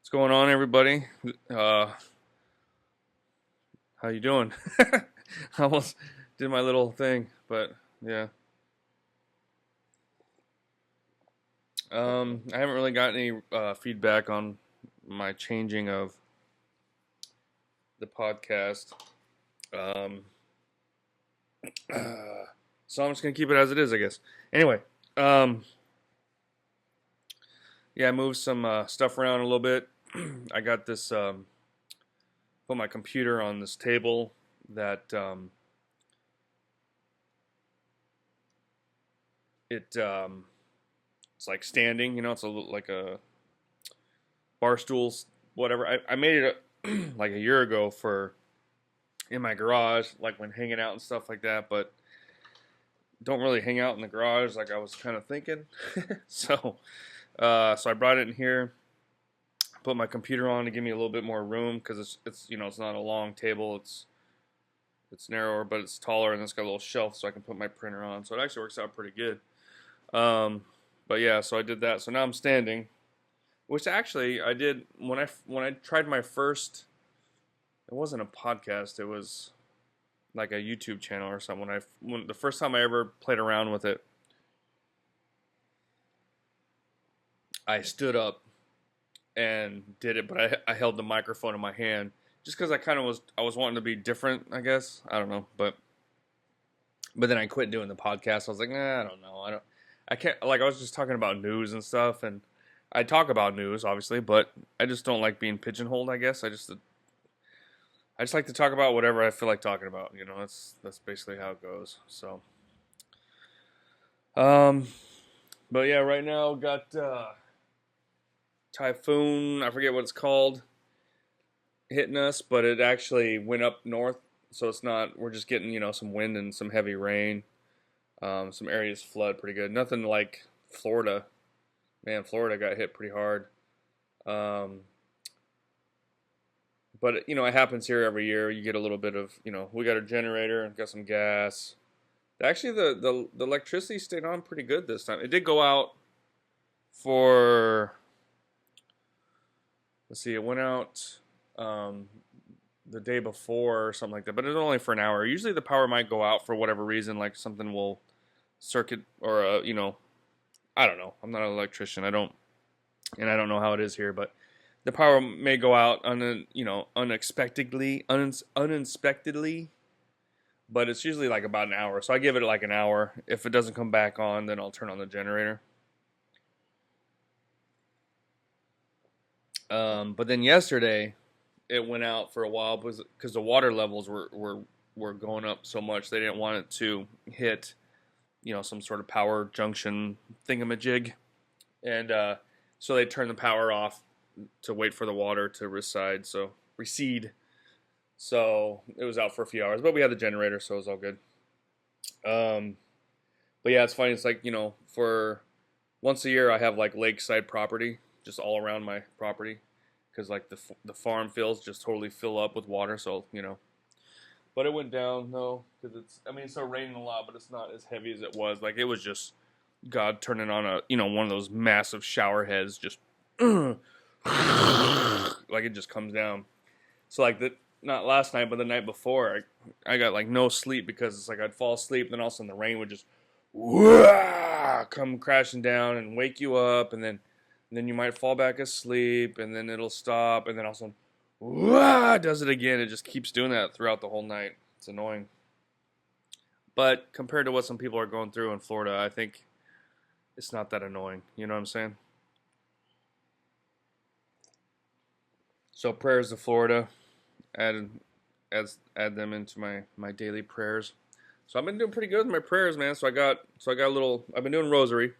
What's going on, everybody? How you doing? I almost did my little thing, but yeah. I haven't really got any feedback on my changing of the podcast. Um, so I'm just gonna keep it as it is, I guess. Anyway, um, yeah, I moved some stuff around a little bit. I got this put my computer on this table that it it's like standing. It's like a bar stools, whatever. I made it like a year ago for in my garage, like when hanging out and stuff like that. But don't really hang out in the garage like I was kind of thinking. So I brought it in here, put my computer on to give me a little bit more room because it's not a long table. It's narrower, but it's taller, and it's got a little shelf so I can put my printer on. So it actually works out pretty good. Um, but yeah, so I did that. So now I'm standing, which actually I did when I tried my first. It wasn't a podcast. It was like a YouTube channel or something. When the first time I ever played around with it, I stood up and did it, but I held the microphone in my hand just because I was wanting to be different. I guess I don't know, but then I quit doing the podcast. I was like, nah, I don't know. I can't. Like I was just talking about news and stuff, and I talk about news obviously, but I just don't like being pigeonholed. I guess I just like to talk about whatever I feel like talking about. That's basically how it goes. So, um, but yeah, right now got typhoon. I forget what it's called hitting us, but it actually went up north, so it's not. We're just getting some wind and some heavy rain. Some areas flood pretty good. Nothing like Florida. Man, Florida got hit pretty hard. Um, but it happens here every year. You get a little bit of we got a generator and got some gas. Actually, the electricity stayed on pretty good this time. It did go out for, let's see, it went out the day before or something like that, but it was only for an hour. Usually the power might go out for whatever reason, like something will circuit or I don't know. I'm not an electrician. I don't know how it is here, but the power may go out uninspectedly, but it's usually like about an hour. So I give it like an hour. If it doesn't come back on, then I'll turn on the generator. But then yesterday, it went out for a while because the water levels were going up so much they didn't want it to hit some sort of power junction thingamajig, and so they turned the power off to wait for the water to recede. So it was out for a few hours, but we had the generator, so it was all good. Um, but yeah, it's funny. It's like for once a year, I have like lakeside property just all around my property because like the farm fields just totally fill up with water. So but it went down though because it's still raining a lot, but it's not as heavy as it was. Like it was just God turning on a one of those massive shower heads, just like it just comes down. So like not last night, but the night before, I got like no sleep because it's like I'd fall asleep, then all of a sudden the rain would just come crashing down and wake you up, and then you might fall back asleep, and then it'll stop, and then all of a sudden does it again. It just keeps doing that throughout the whole night. It's annoying. But compared to what some people are going through in Florida, I think it's not that annoying. You know what I'm saying? So prayers to Florida. Add add them into my daily prayers. So I've been doing pretty good with my prayers, man. So I got a little. I've been doing rosary,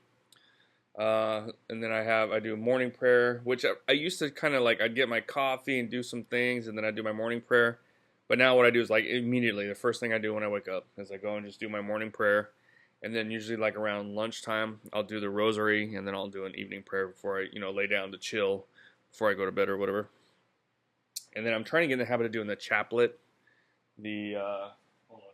and then I do morning prayer, which I used to kind of like. I'd get my coffee and do some things, and then I do my morning prayer. But now what I do is like immediately the first thing I do when I wake up is I go and just do my morning prayer, and then usually like around lunchtime I'll do the rosary, and then I'll do an evening prayer before I lay down to chill before I go to bed or whatever. And then I'm trying to get in the habit of doing the chaplet. The hold on.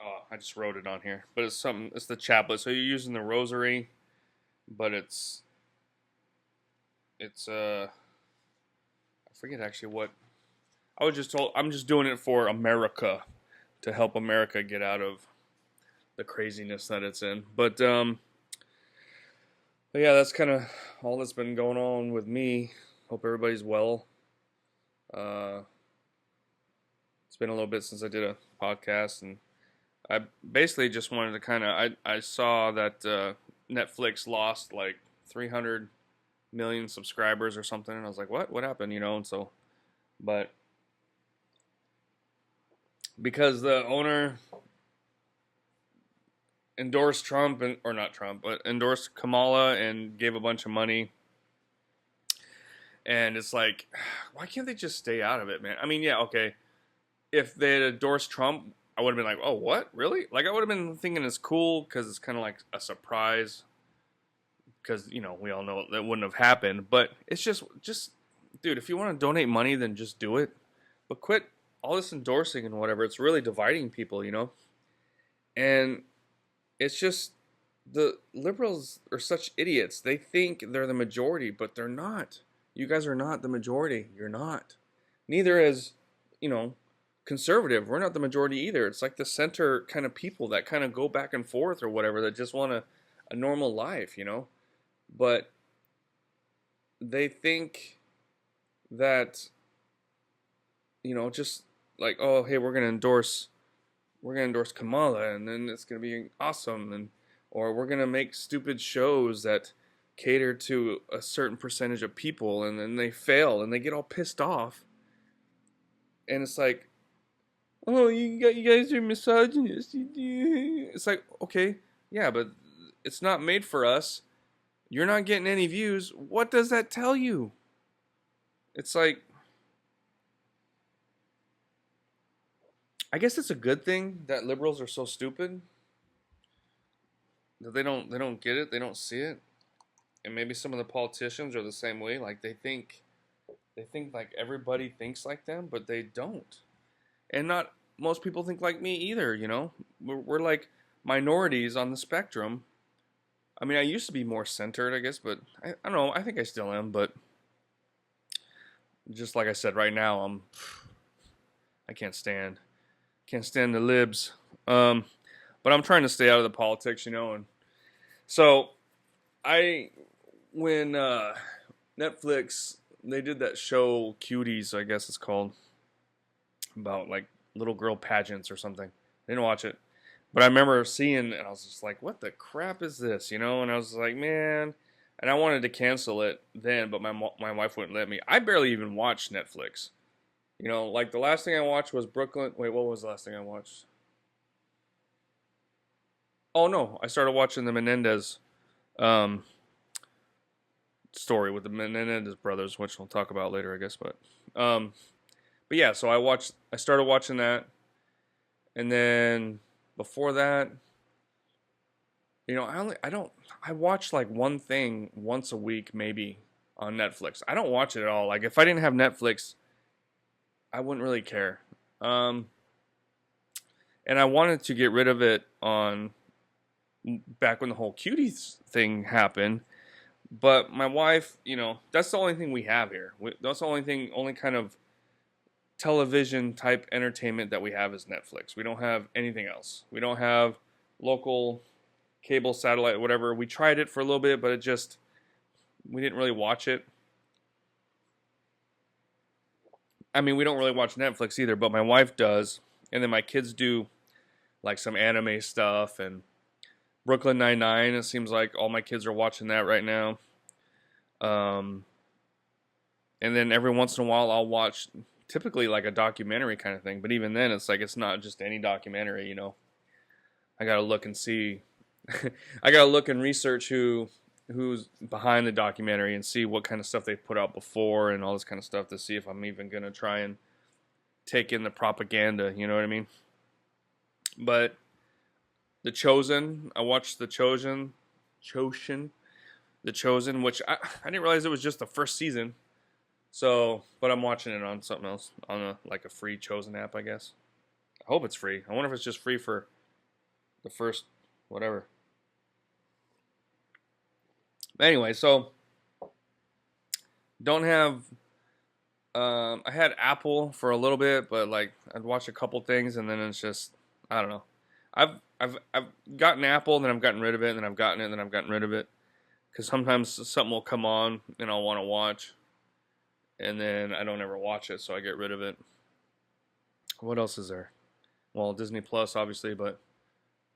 Oh, I just wrote it on here, but it's something. It's the chaplet. So you're using the rosary, but it's I forget actually what I was just told. I'm just doing it for America to help America get out of the craziness that it's in. But yeah, that's kind of all that's been going on with me. Hope everybody's well. Uh, it's been a little bit since I did a podcast, and I basically just wanted to kind of. I saw that Netflix lost like 300 million subscribers or something, and I was like, what happened? And so, but because the owner endorsed Trump or not Trump, but endorsed Kamala and gave a bunch of money. And it's like, why can't they just stay out of it, man? I mean, yeah, okay. If they had endorsed Trump, I would have been like, oh, what? Really? Like, I would have been thinking it's cool because it's kind of like a surprise. Because, we all know that wouldn't have happened. But it's just, dude, if you want to donate money, then just do it. But quit all this endorsing and whatever. It's really dividing people. And it's just the liberals are such idiots. They think they're the majority, but they're not. You guys are not the majority. You're not. Neither is, conservative. We're not the majority either. It's like the center kind of people that kind of go back and forth or whatever that just want a normal life. But they think that, just like, oh, hey, we're gonna endorse Kamala, and then it's gonna be awesome, or we're gonna make stupid shows that cater to a certain percentage of people, and then they fail, and they get all pissed off, and it's like, oh, you guys are misogynist. It's like, okay, yeah, but it's not made for us. You're not getting any views. What does that tell you? It's like, I guess it's a good thing that liberals are so stupid that they don't get it, they don't see it, and maybe some of the politicians are the same way. Like they think like everybody thinks like them, but they don't. And not most people think like me either. We're like minorities on the spectrum. I mean, I used to be more centered, I guess, but I don't know. I think I still am, but just like I said, right now I can't stand the libs. Um, but I'm trying to stay out of the politics. And so I when Netflix they did that show Cuties, I guess it's called, about like little girl pageants or something. I didn't watch it, but I remember seeing, and I was just like, "What the crap is this?" And I was like, "Man," and I wanted to cancel it then, but my wife wouldn't let me. I barely even watched Netflix. Like the last thing I watched was Brooklyn. Wait, what was the last thing I watched? Oh no, I started watching the Menendez um, story with the Menendez brothers, which we'll talk about later, I guess. Um, but yeah, so I started watching that, and then before that, I watch like one thing once a week maybe on Netflix. I don't watch it at all. Like if I didn't have Netflix, I wouldn't really care. Um, and I wanted to get rid of it on back when the whole cuties thing happened. But my wife, that's the only thing we have here. That's the only kind of television type entertainment that we have is Netflix. We don't have anything else. We don't have local cable, satellite, whatever. We tried it for a little bit, but we didn't really watch it. I mean, we don't really watch Netflix either, but my wife does. And then my kids do like some anime stuff and Brooklyn Nine-Nine. It seems like all my kids are watching that right now. Um, and then every once in a while I'll watch typically like a documentary kind of thing. But even then, it's like it's not just any documentary. I gotta look and see. I gotta look and research who's behind the documentary and see what kind of stuff they put out before and all this kind of stuff to see if I'm even gonna try and take in the propaganda. You know what I mean? But The Chosen, I watched The Chosen, which I didn't realize it was just the first season. So, but I'm watching it on something else, on a free Chosen app, I guess. I hope it's free. I wonder if it's just free for the first whatever. Anyway, so don't have. I had Apple for a little bit, but like I'd watch a couple things, and then it's just I don't know. I've gotten Apple, and then I've gotten rid of it, and then I've gotten it, and then I've gotten rid of it. Because sometimes something will come on, and I'll want to watch, and then I don't ever watch it, so I get rid of it. What else is there? Well, Disney Plus, obviously, but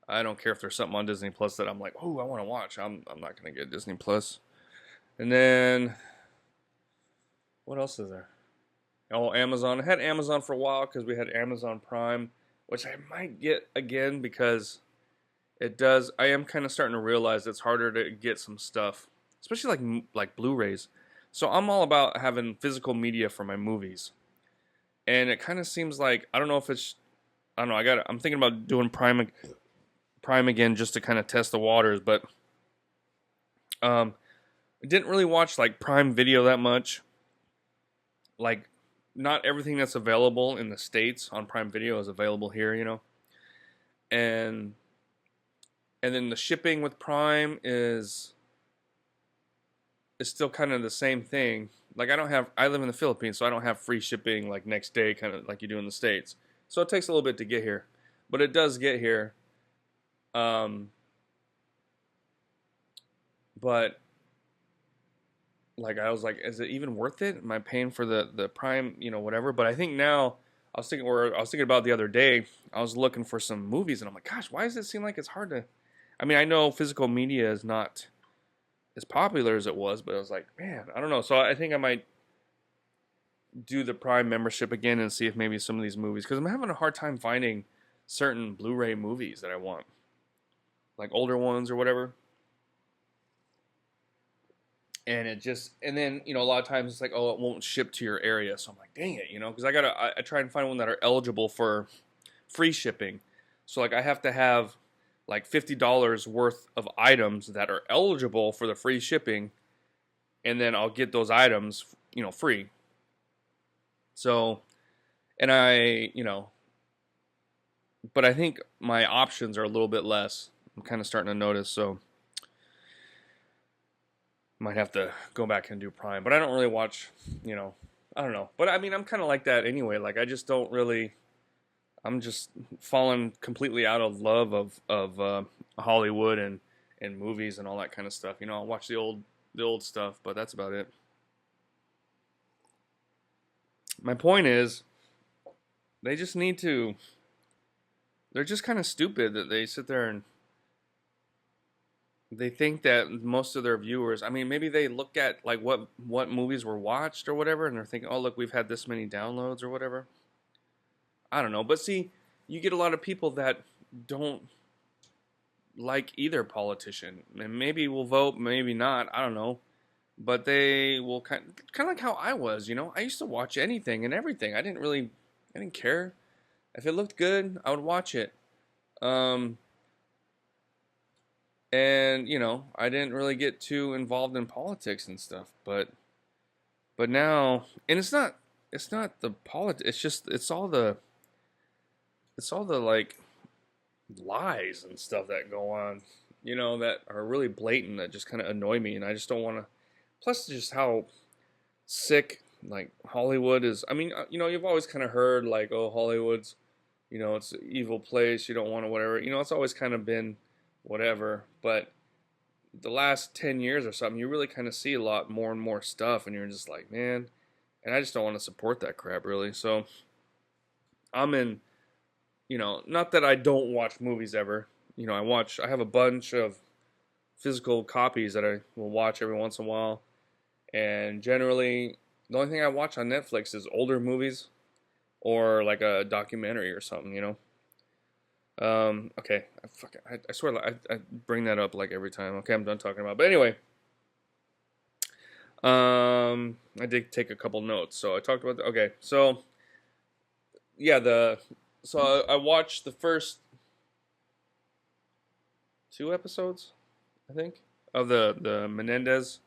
I don't care if there's something on Disney Plus that I'm like, oh, I want to watch. I'm not gonna get Disney Plus. And then what else is there? Oh, Amazon. I had Amazon for a while because we had Amazon Prime, which I might get again because it does. I am kind of starting to realize it's harder to get some stuff, especially like Blu-rays. So I'm all about having physical media for my movies, and it kind of seems like I don't know if it's I don't know. I'm thinking about doing Prime again just to kind of test the waters, but I didn't really watch like Prime Video that much. Like, not everything that's available in the States on Prime Video is available here, and then the shipping with Prime is still kind of the same thing. Like I live in the Philippines, so I don't have free shipping like next day, kind of like you do in the States. So it takes a little bit to get here, but it does get here. Um, but like I was like, is it even worth it? Am I paying for the Prime, whatever? But I think now I was thinking about the other day. I was looking for some movies, and I'm like, gosh, why does it seem like it's hard to? I mean, I know physical media is not as popular as it was, but I was like, man, I don't know. So I think I might do the Prime membership again and see if maybe some of these movies, because I'm having a hard time finding certain Blu-ray movies that I want, like older ones or whatever. And then a lot of times it's like, oh, it won't ship to your area, so I'm like, dang it, because I try and find one that are eligible for free shipping. So like I have to have like $50 worth of items that are eligible for the free shipping, and then I'll get those items free. So, and but I think my options are a little bit less. I'm kind of starting to notice, so might have to go back and do Prime. But I don't really watch, I don't know. But I mean, I'm kind of like that anyway. Like I just don't really. I'm just falling completely out of love of Hollywood and movies and all that kind of stuff. I'll watch the old stuff, but that's about it. My point is, they just need to. They're just kind of stupid that they sit there and they think that most of their viewers. I mean, maybe they look at like what movies were watched or whatever, and they're thinking, oh look, we've had this many downloads or whatever. I don't know, but see, you get a lot of people that don't like either politician, and maybe will vote, maybe not. I don't know, but they will kind of like how I was. I used to watch anything and everything. I didn't care if it looked good. I would watch it. And I didn't really get too involved in politics and stuff, but now, and it's not the politics. It's all the like lies and stuff that go on, that are really blatant, that just kind of annoy me, and I just don't want to. Plus, just how sick like Hollywood is. I mean, you've always kind of heard like, oh, Hollywood's, it's an evil place. You don't want to whatever. It's always kind of been whatever, but the last 10 years or something, you really kind of see a lot more and more stuff, and you're just like, man, and I just don't want to support that crap, really. So I'm in, not that I don't watch movies ever. I have a bunch of physical copies that I will watch every once in a while, and generally, the only thing I watch on Netflix is older movies or like a documentary or something. Okay, I swear I bring that up like every time. Okay, I'm done talking about it. But anyway, I did take a couple notes. So I talked about okay, so yeah, I watched the first 2 episodes, I think, of the Menendez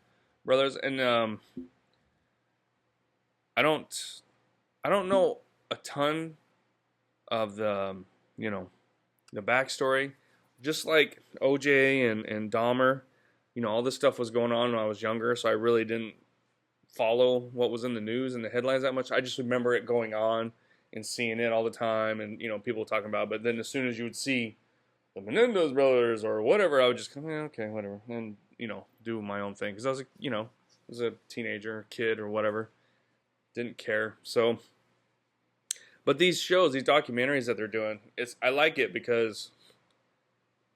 brothers, and I don't I don't know a ton of the the backstory. Just like OJ and Dahmer, all this stuff was going on when I was younger, so I really didn't follow what was in the news and the headlines that much. I just remember it going on and seeing it all the time, and people talking about it. But then as soon as you would see the Menendez brothers or whatever, I would just come, okay, whatever, and do my own thing because I was was a teenager, kid, or whatever, didn't care. So, but these shows, these documentaries that they're doing, I like it because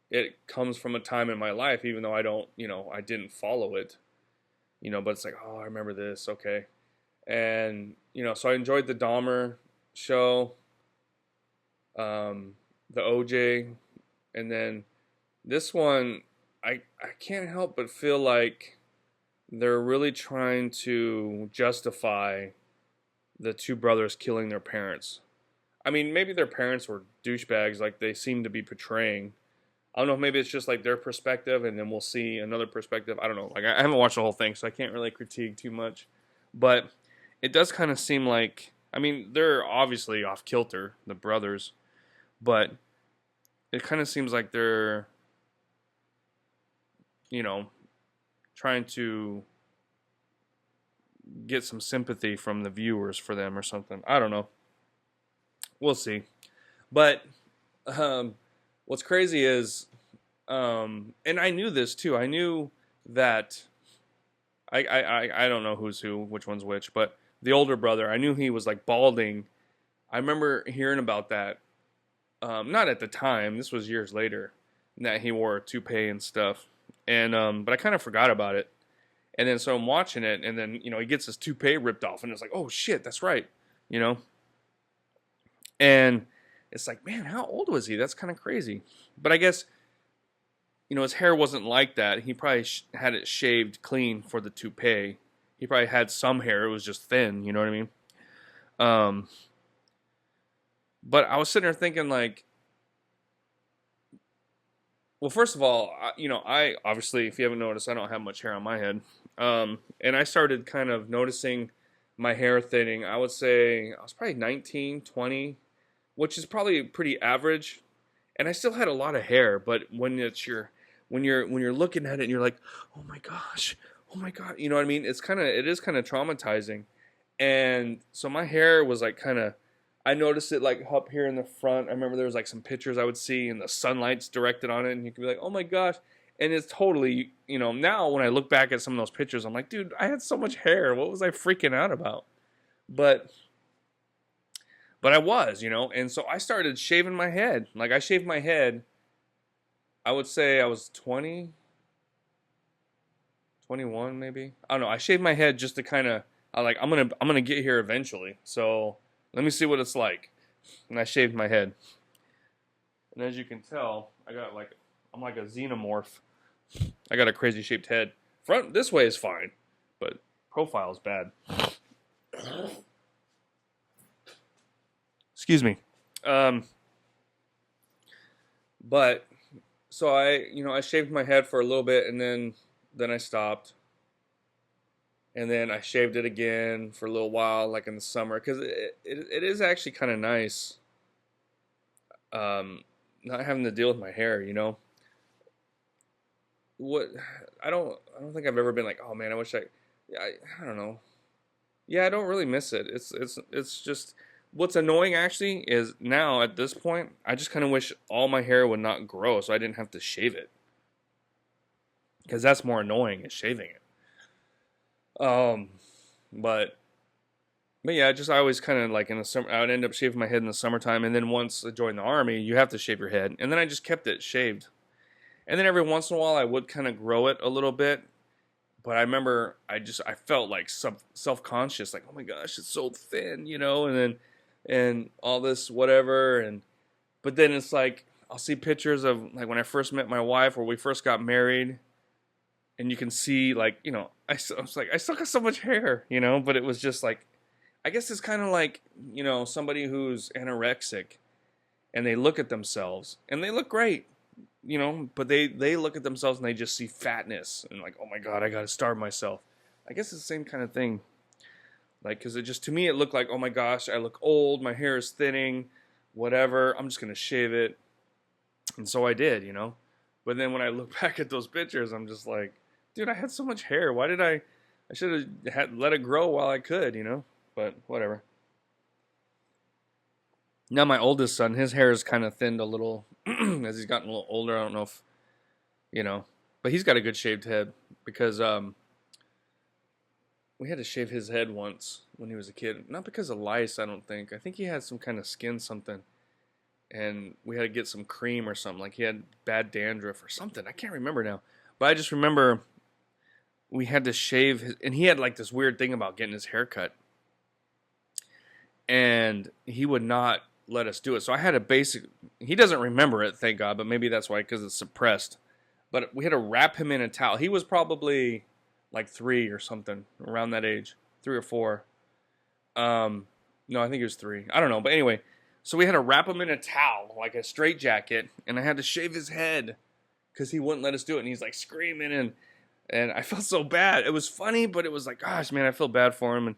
it comes from a time in my life, even though I don't, I didn't follow it, but it's like, oh, I remember this, okay, and so I enjoyed the Dahmer show, the OJ, and then this one, I can't help but feel like they're really trying to justify the two brothers killing their parents. I mean, maybe their parents were douchebags like they seem to be portraying. I don't know, maybe it's just like their perspective, and then we'll see another perspective. I don't know. Like, I haven't watched the whole thing, so I can't really critique too much. But it does kind of seem like, I mean, they're obviously off kilter, the brothers, but it kind of seems like they're, trying to get some sympathy from the viewers for them or something. I don't know. We'll see. But what's crazy is, and I knew this too. I knew that I don't know who's who, which one's which, but the older brother, I knew he was like balding. I remember hearing about that. Not at the time. This was years later that he wore a toupee and stuff. And but I kind of forgot about it. And then so I'm watching it, and then he gets his toupee ripped off, and it's like, oh shit, that's right, And it's like, man, how old was he? That's kind of crazy. But I guess his hair wasn't like that. He probably had it shaved clean for the toupee. He probably had some hair. It was just thin. You know what I mean? But I was sitting there thinking, like, well, first of all, I obviously, if you haven't noticed, I don't have much hair on my head. And I started kind of noticing my hair thinning. I would say I was probably 19, 20, which is probably pretty average. And I still had a lot of hair, but when you're looking at it and you're like, oh my gosh, you know what I mean? It is kind of traumatizing. And so my hair was like I noticed it like up here in the front. I remember there was like some pictures I would see and the sunlight's directed on it, and you could be like, oh my gosh. And it's totally, now when I look back at some of those pictures, I'm like, dude, I had so much hair. What was I freaking out about? But I was, and so I started shaving my head. Like, I shaved my head, I would say I was 20, 21 maybe. I don't know. I shaved my head just to kind of, I'm gonna get here eventually. So let me see what it's like. And I shaved my head. And as you can tell, I'm like a xenomorph. I got a crazy shaped head. Front this way is fine, but profile is bad. Excuse me. But so I shaved my head for a little bit, and then I stopped. And then I shaved it again for a little while, like in the summer, because it is actually kind of nice, not having to deal with my hair, What I don't think I've ever been like, oh man, I wish I don't know. Yeah, I don't really miss it. It's just what's annoying actually is now at this point, I just kind of wish all my hair would not grow, so I didn't have to shave it, because that's more annoying is shaving it. But yeah, I always kind of like in the summer, I would end up shaving my head in the summertime, and then once I joined the army, you have to shave your head, and then I just kept it shaved, and then every once in a while I would kind of grow it a little bit, but I remember I felt like self-conscious, like, oh my gosh, it's so thin, and all this whatever, but then it's like I'll see pictures of like when I first met my wife or we first got married. And you can see, like, I was like, I still got so much hair, but it was just like, I guess it's kind of like, somebody who's anorexic and they look at themselves and they look great, but they look at themselves and they just see fatness and like, oh my God, I got to starve myself. I guess it's the same kind of thing. Like, because to me, it looked like, oh my gosh, I look old, my hair is thinning, whatever, I'm just going to shave it. And so I did, But then when I look back at those pictures, I'm just like, dude, I had so much hair. Why did I should have let it grow while I could, you know? But whatever. Now my oldest son, his hair is kind of thinned a little as he's gotten a little older. I don't know if, you know, but he's got a good shaved head because we had to shave his head once when he was a kid. Not because of lice, I don't think. I think he had some kind of skin something. And we had to get some cream or something. Like he had bad dandruff or something. I can't remember now. But I just remember we had to shave his, and he had like this weird thing about getting his hair cut. And he would not let us do it. So I had he doesn't remember it, thank God, but maybe that's why, because it's suppressed. But we had to wrap him in a towel. He was probably like 3 or something, around that age, 3 or 4. No, I think he was 3. I don't know, but anyway, so we had to wrap him in a towel, like a straitjacket, and I had to shave his head because he wouldn't let us do it, and he's like screaming, and I felt so bad. It was funny, but it was like, gosh, man, I feel bad for him,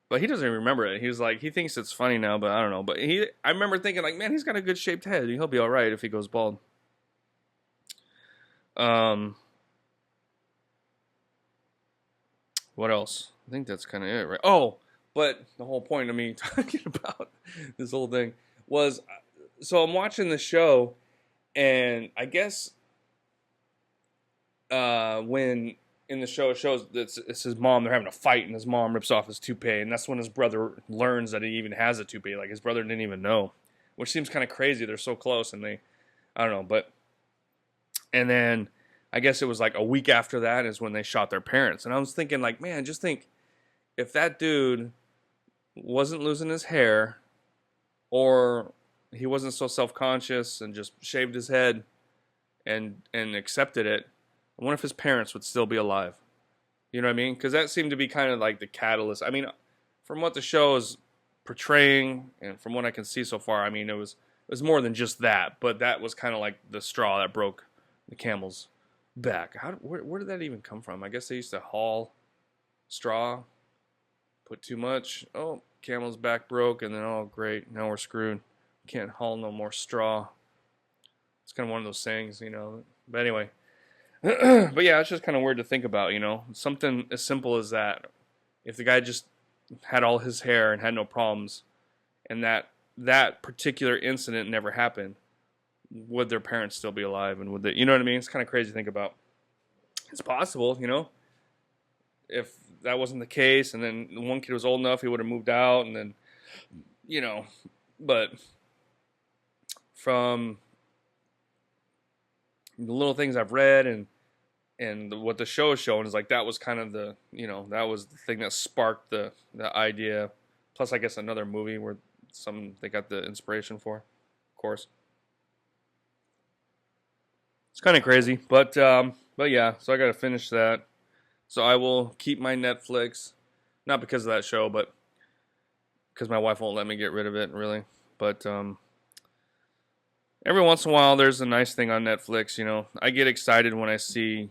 but he doesn't even remember it. He was like, he thinks it's funny now, but I don't know. But I remember thinking like, man, he's got a good shaped head. He'll be all right if he goes bald. What else? I think that's kind of it, right? Oh, but the whole point of me talking about this whole thing was, so I'm watching the show, and I guess when in the show it shows it's his mom, they're having a fight, and his mom rips off his toupee, and that's when his brother learns that he even has a toupee. Like his brother didn't even know, which seems kind of crazy. They're so close, and I don't know, but and then I guess it was like a week after that is when they shot their parents, and I was thinking like, man, just think if that dude wasn't losing his hair, or he wasn't so self-conscious and just shaved his head and accepted it, I wonder if his parents would still be alive. You know what I mean? Because that seemed to be kind of like the catalyst. I mean, from what the show is portraying and from what I can see so far, I mean, it was more than just that, but that was kind of like the straw that broke the camel's back. Where did that even come from? I guess they used to haul straw, put too much. Oh, camel's back broke, and then, oh, great, now we're screwed. Can't haul no more straw. It's kind of one of those sayings, you know. But anyway, but yeah, it's just kind of weird to think about, you know. Something as simple as that. If the guy just had all his hair and had no problems, and that particular incident never happened, would their parents still be alive? And would they, you know what I mean? It's kind of crazy to think about. It's possible, you know. If that wasn't the case, and then one kid was old enough, he would have moved out, and then, you know, but from the little things I've read and what the show is showing is like that was kind of the, you know, that was the thing that sparked the idea. Plus, I guess another movie where they got the inspiration for, of course. It's kind of crazy, but yeah. So I got to finish that. So I will keep my Netflix, not because of that show, but because my wife won't let me get rid of it, really. But every once in a while, there's a nice thing on Netflix. You know, I get excited when I see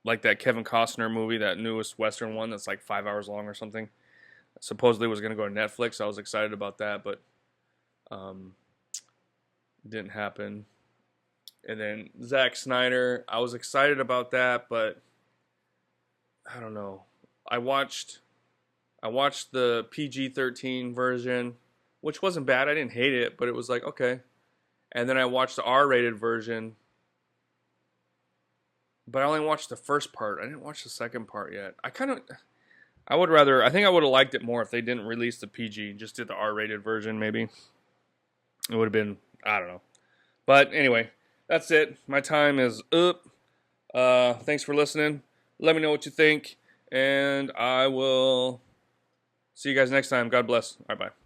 like that Kevin Costner movie, that newest Western one that's like 5 hours long or something. Supposedly was going to go to Netflix. I was excited about that, but didn't happen. And then Zack Snyder, I was excited about that, but I don't know. I watched the PG-13 version, which wasn't bad. I didn't hate it, but it was like, okay. And then I watched the R-rated version, but I only watched the first part. I didn't watch the second part yet. I think I would have liked it more if they didn't release the PG, just did the R-rated version maybe. It would have been, I don't know. But anyway, that's it. My time is up. Thanks for listening. Let me know what you think, and I will see you guys next time. God bless. All right, bye.